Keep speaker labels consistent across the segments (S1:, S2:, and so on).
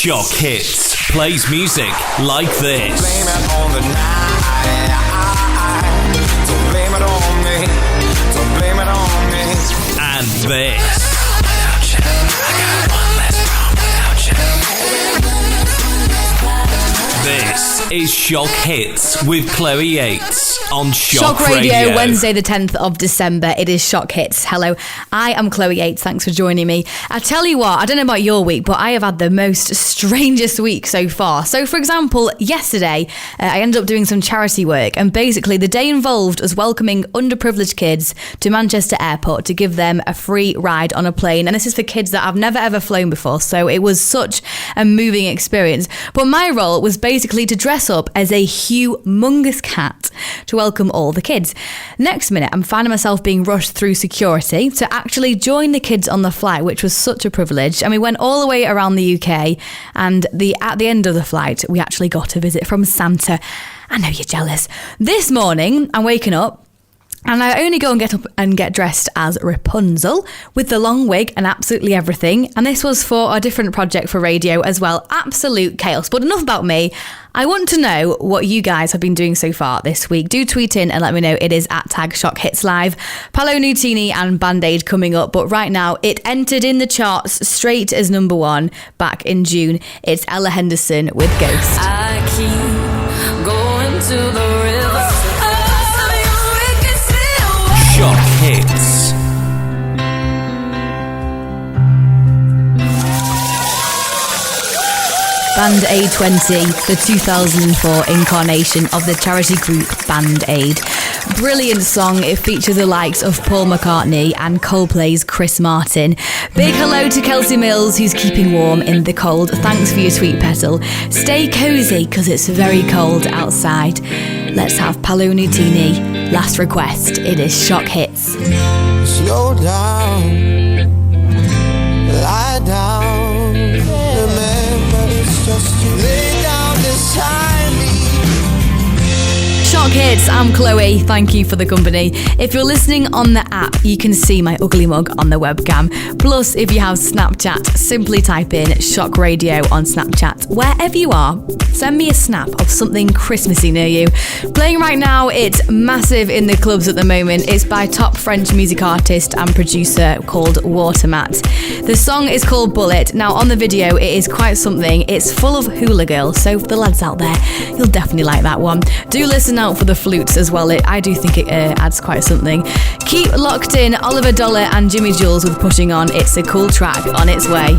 S1: Shock Hits plays music like this.
S2: Blame it on the night. Don't blame it on me. Don't blame it on me.
S1: And this.
S2: Without you, I got one less problem without you.
S1: This is Shock Hits with Chloe Yates on Shock
S3: Radio. Wednesday the 10th of December. It is Shock Hits. Hello, I am Chloe Yates. Thanks for joining me. I tell you what, I don't know about your week, but I have had the most strangest week so far. So for example, yesterday I ended up doing some charity work, and basically the day involved us welcoming underprivileged kids to Manchester Airport to give them a free ride on a plane. And this is for kids that have never ever flown before, so it was such a moving experience. But my role was basically to dress up as a humongous cat to welcome all the kids. Next minute, I'm finding myself being rushed through security to actually join the kids on the flight, which was such a privilege. And we went all the way around the UK, and at the end of the flight, we actually got a visit from Santa. I know you're jealous. This morning, I'm waking up, and I only go and get up and get dressed as Rapunzel with the long wig and absolutely everything. And this was for a different project for radio as well. Absolute chaos. But enough about me. I want to know what you guys have been doing so far this week. Do tweet in and let me know. It is at #ShockHitsLive. Paolo Nutini and Band-Aid coming up. But right now, it entered in the charts straight as number one back in June. It's Ella Henderson with Ghost.
S4: I keep going to the river.
S1: Shock Hits.
S3: Band-Aid 20, the 2004 incarnation of the charity group Band-Aid. Brilliant song. It features the likes of Paul McCartney and Coldplay's Chris Martin. Big hello to Kelsey Mills, who's keeping warm in the cold. Thanks for your sweet petal. Stay cozy, because it's very cold outside. Let's have Paolo Nutini. Last request. It is Shock Hits.
S2: Slow down. Lie down. Remember, it's just you. Lay down beside me.
S3: Shock Hits, I'm Chloe. Thank you for the company. If you're listening on the app, you can see my ugly mug on the webcam. Plus, if you have Snapchat, simply type in Shock Radio on Snapchat. Wherever you are, send me a snap of something Christmassy near you. Playing right now, it's massive in the clubs at the moment. It's by top French music artist and producer called Watermat. The song is called Bullet. Now, on the video, it is quite something. It's full of hula girls, so for the lads out there, you'll definitely like that one. Do listen out for the flutes as well. I do think it adds quite something. Keep locked in. Oliver Dollar and Jimmy Jules with Pushing On. It's a cool track on its way.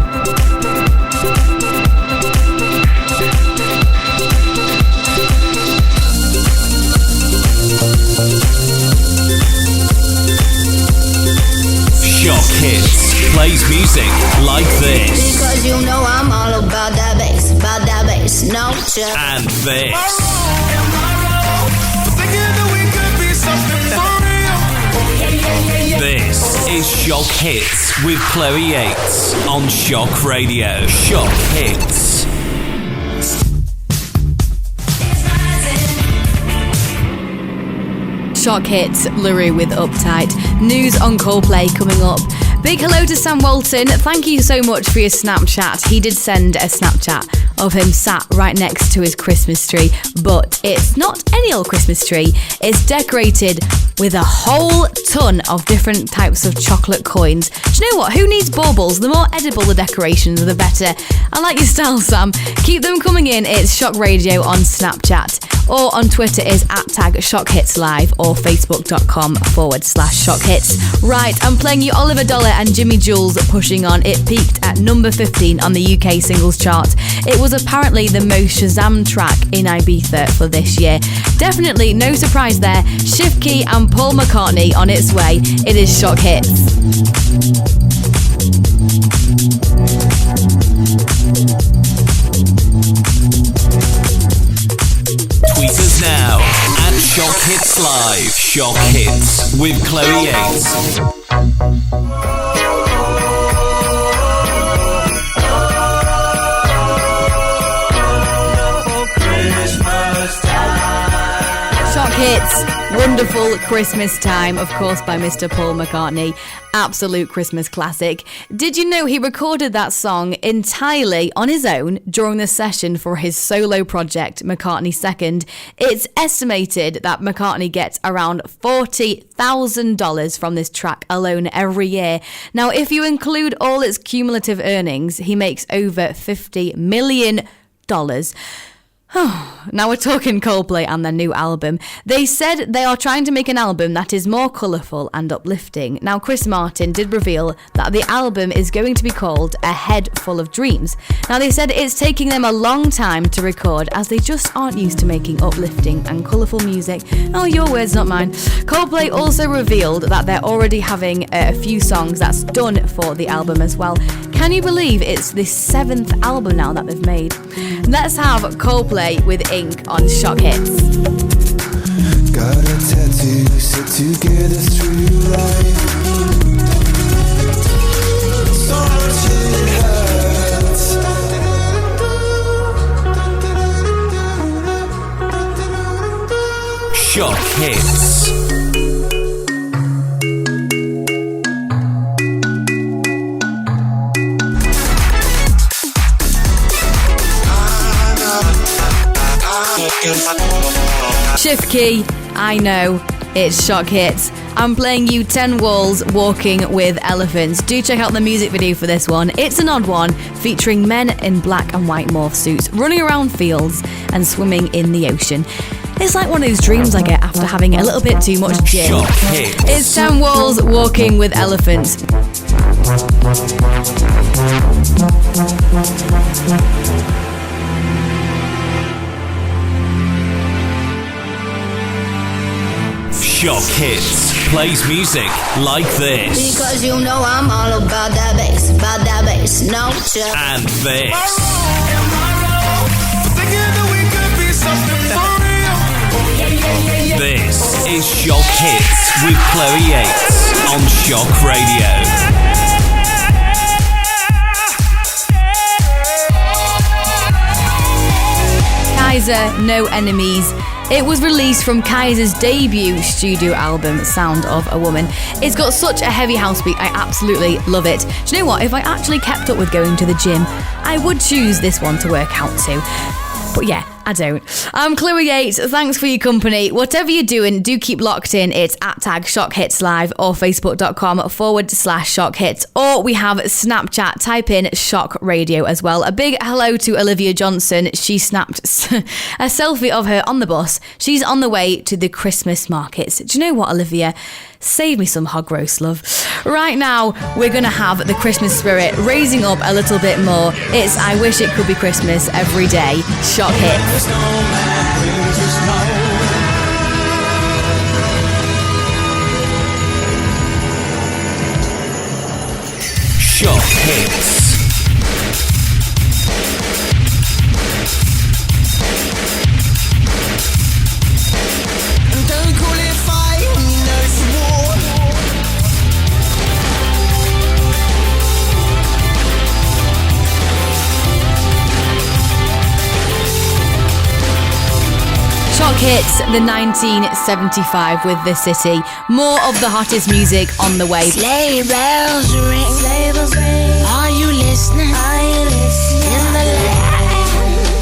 S1: Shock Hits plays music like this.
S4: Because you know I'm all about that bass, no chill.
S1: And this. This is Shock Hits with Chloe Yates on Shock Radio. Shock Hits.
S3: Shock Hits, LaRue with Uptight. News on Coldplay coming up. Big hello to Sam Walton. Thank you so much for your Snapchat. He did send a Snapchat of him sat right next to his Christmas tree, but it's not any old Christmas tree. It's decorated with a whole ton of different types of chocolate coins. Do you know what? Who needs baubles? The more edible the decorations, the better. I like your style, Sam. Keep them coming in. It's Shock Radio on Snapchat, or on Twitter is @ShockHitsLive, or Facebook.com/ShockHits. Right, I'm playing you Oliver Dollar and Jimmy Jules Pushing On. It peaked at number 15 on the UK singles chart. It was apparently the most Shazam track in Ibiza for this year. Definitely no surprise there. Shift Key and Paul McCartney on its way. It is Shock Hits.
S1: Tweet us now at Shock Hits Live. Shock Hits with Chloe Yates.
S3: Shock Hits. Wonderful Christmas Time, of course, by Mr. Paul McCartney. Absolute Christmas classic. Did you know he recorded that song entirely on his own during the session for his solo project, McCartney Second? It's estimated that McCartney gets around $40,000 from this track alone every year. Now, if you include all its cumulative earnings, he makes over $50 million. Now we're talking Coldplay and their new album. They said they are trying to make an album that is more colourful and uplifting. Now, Chris Martin did reveal that the album is going to be called A Head Full of Dreams. Now, they said it's taking them a long time to record as they just aren't used to making uplifting and colourful music. Oh, your words, not mine. Coldplay also revealed that they're already having a few songs that's done for the album as well. Can you believe it's the 7th album now that they've made? Let's have Coldplay with Ink on Shock Hits.
S2: Got a tattoo, sit together through life. So much it hurts.
S1: Shock Hits.
S3: Shift key, I know, it's Shock Hits. I'm playing you 10 Walls Walking with Elephants. Do check out the music video for this one. It's an odd one, featuring men in black and white morph suits running around fields and swimming in the ocean. It's like one of those dreams I get after having a little bit too much gin.
S1: Shock Hits.
S3: It's 10 Walls Walking with Elephants.
S1: Shock Hits plays music like this.
S4: Because you know I'm all about that bass, no chill.
S1: And this. This is Shock Hits with Chloe Yates on Shock Radio.
S3: Kaiser, No Enemies. It was released from Kaiser's debut studio album, Sound of a Woman. It's got such a heavy house beat, I absolutely love it. Do you know what? If I actually kept up with going to the gym, I would choose this one to work out to. But yeah, I don't. I'm Chloe Yates. Thanks for your company. Whatever you're doing, do keep locked in. It's @ Shock Hits Live or facebook.com/Shock Hits. Or we have Snapchat. Type in Shock Radio as well. A big hello to Olivia Johnson. She snapped a selfie of her on the bus. She's on the way to the Christmas markets. Do you know what, Olivia? Save me some hog roast, love. Right now, we're going to have the Christmas spirit raising up a little bit more. It's I Wish It Could Be Christmas every day. Shock Hits.
S1: Shock Hits.
S2: Don't call it fight when you know it's war.
S3: Shock Hits, the 1975 with The City. More of the hottest music on the way.
S4: Sleigh bells ring, sleigh bells ring. Are you listening? Are you listening? In the land,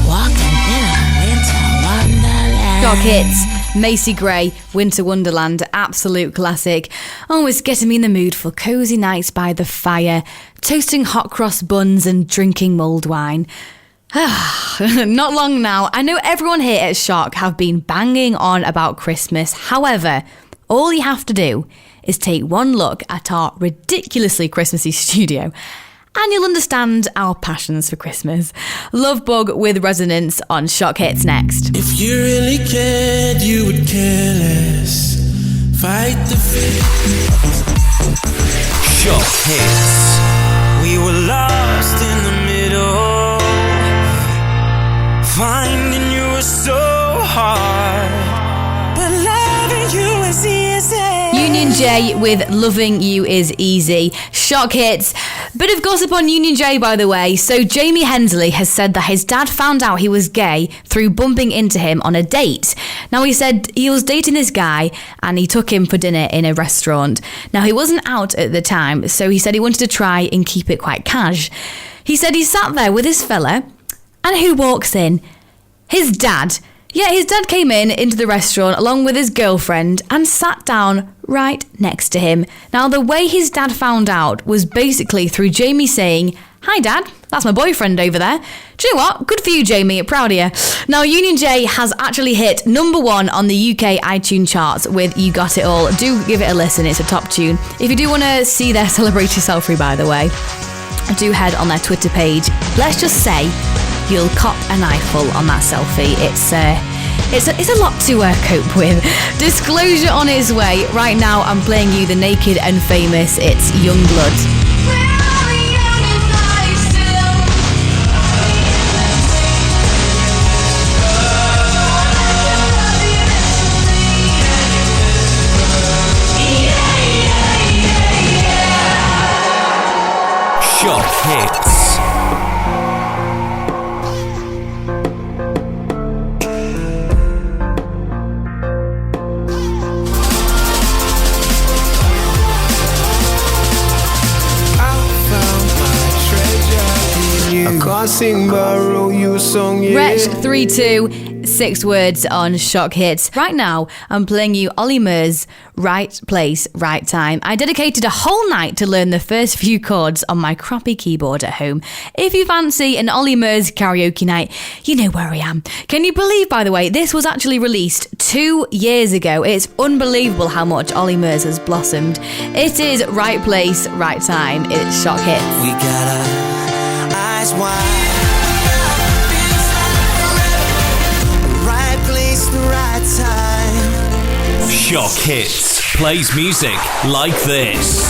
S4: walking in a winter wonderland.
S3: Shock Hits, Macy Gray, Winter Wonderland, absolute classic. Oh, it's getting me in the mood for cosy nights by the fire, toasting hot cross buns and drinking mulled wine. Not long now. I know everyone here at Shock have been banging on about Christmas. However, all you have to do is take one look at our ridiculously Christmassy studio and you'll understand our passions for Christmas. Love Bug with Resonance on Shock Hits next.
S5: If you really cared, you would care less. Fight the fear.
S1: Shock Hits.
S5: We were lost in the middle. Finding you was so hard, but loving you is easy.
S3: Union J with Loving You Is Easy. Shock Hits. Bit of gossip on Union J, by the way. So Jamie Hensley has said that his dad found out he was gay through bumping into him on a date. Now, he said he was dating this guy and he took him for dinner in a restaurant. Now, he wasn't out at the time, so he said he wanted to try and keep it quite cash. He said he sat there with his fella, and who walks in? His dad. Yeah, his dad came into the restaurant along with his girlfriend and sat down right next to him. Now, the way his dad found out was basically through Jamie saying, "Hi, Dad, that's my boyfriend over there." Do you know what? Good for you, Jamie. Proud of you. Now, Union J has actually hit number 1 on the UK iTunes charts with You Got It All. Do give it a listen. It's a top tune. If you do want to see their Celebrate Yourself free, by the way, do head on their Twitter page. Let's just say you'll cop an eyeful on that selfie. It's a lot to cope with. Disclosure on its way. Right now, I'm playing you the Naked and Famous. It's Youngblood.
S1: Shock Hits.
S2: I can't sing but I wrote you a song, yeah.
S3: Wretch 3-2, 6 words on Shock Hits. Right now, I'm playing you Ollie Murs' Right Place, Right Time. I dedicated a whole night to learn the first few chords on my crappy keyboard at home. If you fancy an Ollie Murs karaoke night, you know where I am. Can you believe, by the way, this was actually released 2 years ago. It's unbelievable how much Ollie Murs has blossomed. It is Right Place, Right Time. It's Shock Hits.
S5: We got our eyes wide. Right place, the right time.
S1: Shock Hits plays music like this.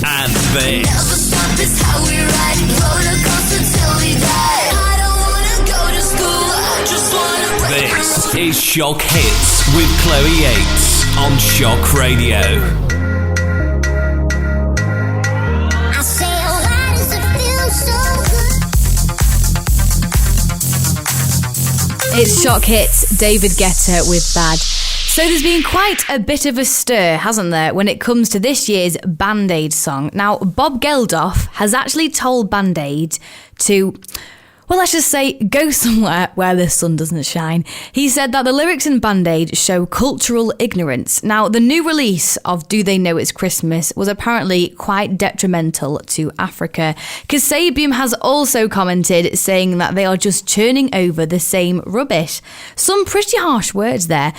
S1: And this. This is Shock Hits with Chloe Yates on Shock Radio.
S3: It's Shock Hits, David Guetta with Bad. So there's been quite a bit of a stir, hasn't there, when it comes to this year's Band-Aid song. Now, Bob Geldof has actually told Band-Aid to, well, let's just say, go somewhere where the sun doesn't shine. He said that the lyrics in Band-Aid show cultural ignorance. Now, the new release of Do They Know It's Christmas was apparently quite detrimental to Africa. Kasabian has also commented, saying that they are just churning over the same rubbish. Some pretty harsh words there.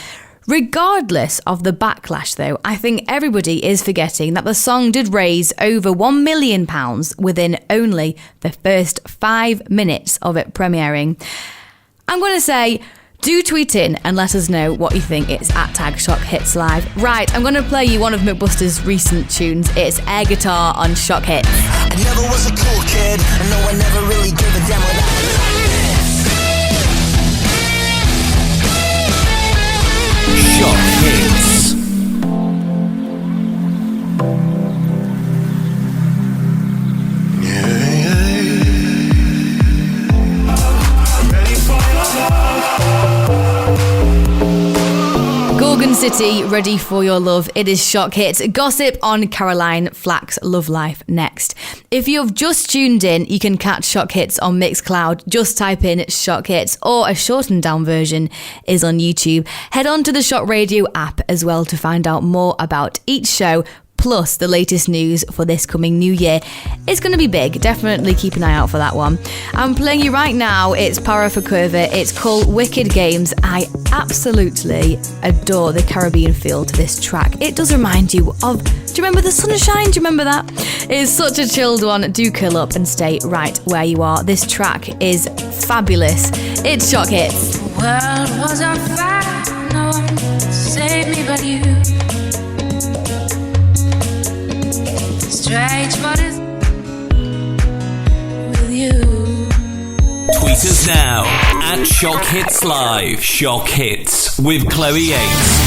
S3: Regardless of the backlash, though, I think everybody is forgetting that the song did raise over £1 million within only the first 5 minutes of it premiering. I'm going to say, do tweet in and let us know what you think. It's @ShockHitsLive. Right, I'm going to play you one of McBuster's recent tunes. It's air guitar on Shock Hits.
S5: I never was a cool kid. I know I never really gave a damn what I
S1: Shock Hits.
S3: Gorgon City, Ready for Your Love. It is Shock Hits. Gossip on Caroline Flack's Love Life next. If you've just tuned in, you can catch Shock Hits on Mixcloud. Just type in Shock Hits, or a shortened down version is on YouTube. Head on to the Shock Radio app as well to find out more about each show, plus the latest news for this coming new year. It's going to be big. Definitely keep an eye out for that one. I'm playing you right now. It's Para for Curva. It's called Wicked Games. I absolutely adore the Caribbean feel to this track. It does remind you of, do you remember the sunshine? Do you remember that? It's such a chilled one. Do curl up and stay right where you are. This track is fabulous. It's Shock Hits.
S4: The world was on fire. No one could save me but you. Strange what is with you.
S1: Tweet us now @Shock Hits Live. Shock Hits with Chloe Yates.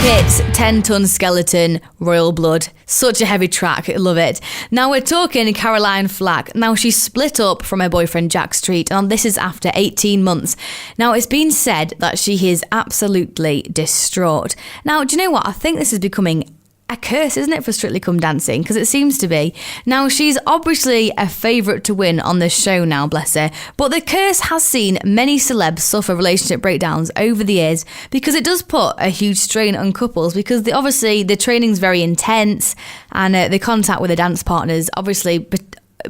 S3: Hits, 10-ton skeleton, royal blood. Such a heavy track, love it. Now we're talking Caroline Flack. Now she's split up from her boyfriend Jack Street, and this is after 18 months. Now it's been said that she is absolutely distraught. Now, do you know what? I think this is becoming a curse, isn't it, for Strictly Come Dancing? Because it seems to be. Now, she's obviously a favourite to win on this show now, bless her. But the curse has seen many celebs suffer relationship breakdowns over the years because it does put a huge strain on couples because obviously the training's very intense and the contact with the dance partners, obviously,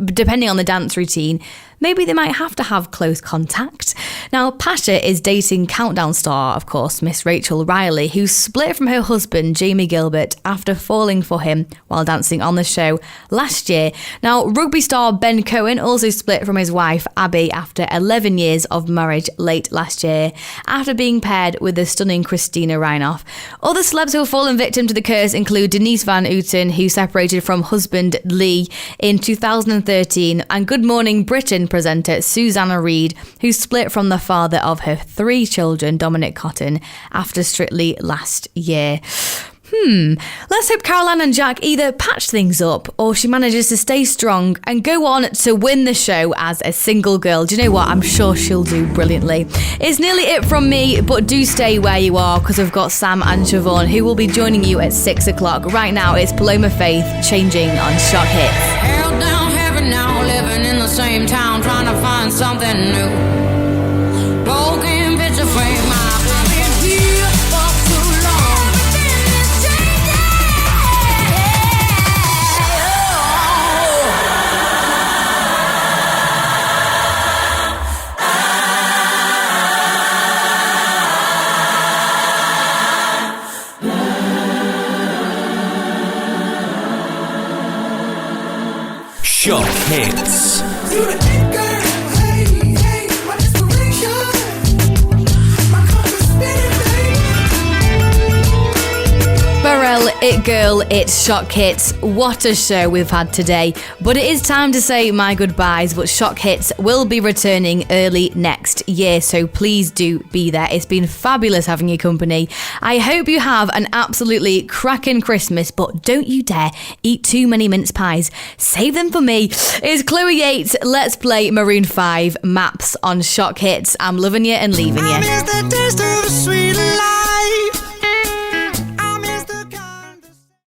S3: depending on the dance routine, maybe they might have to have close contact. Now, Pasha is dating Countdown star, of course, Miss Rachel Riley, who split from her husband, Jamie Gilbert, after falling for him while dancing on the show last year. Now, rugby star Ben Cohen also split from his wife, Abby, after 11 years of marriage late last year, after being paired with the stunning Christina Reinhoff. Other celebs who have fallen victim to the curse include Denise Van Outen, who separated from husband Lee in 2013, and Good Morning Britain presenter Susanna Reid, who split from the father of her 3 children, Dominic Cotton, after Strictly last year. Let's hope Caroline and Jack either patch things up or she manages to stay strong and go on to win the show as a single girl. Do you know what? I'm sure she'll do brilliantly. It's nearly it from me, but do stay where you are because I've got Sam and Siobhan who will be joining you at 6 o'clock. Right now, it's Paloma Faith changing on Shock Hits.
S4: Held down heaven now, living in the same town, trying to find something new. Broken picture frame, I've been here for too long.
S1: Shock Hits.
S3: Pharrell, It Girl, it's Shock Hits. What a show we've had today. But it is time to say my goodbyes, but Shock Hits will be returning early next year, so please do be there. It's been fabulous having your company. I hope you have an absolutely cracking Christmas, but don't you dare eat too many mince pies. Save them for me. It's Chloe Yates. Let's play Maroon 5 Maps on Shock Hits. I'm loving you and leaving you.
S2: I miss the taste of the sweet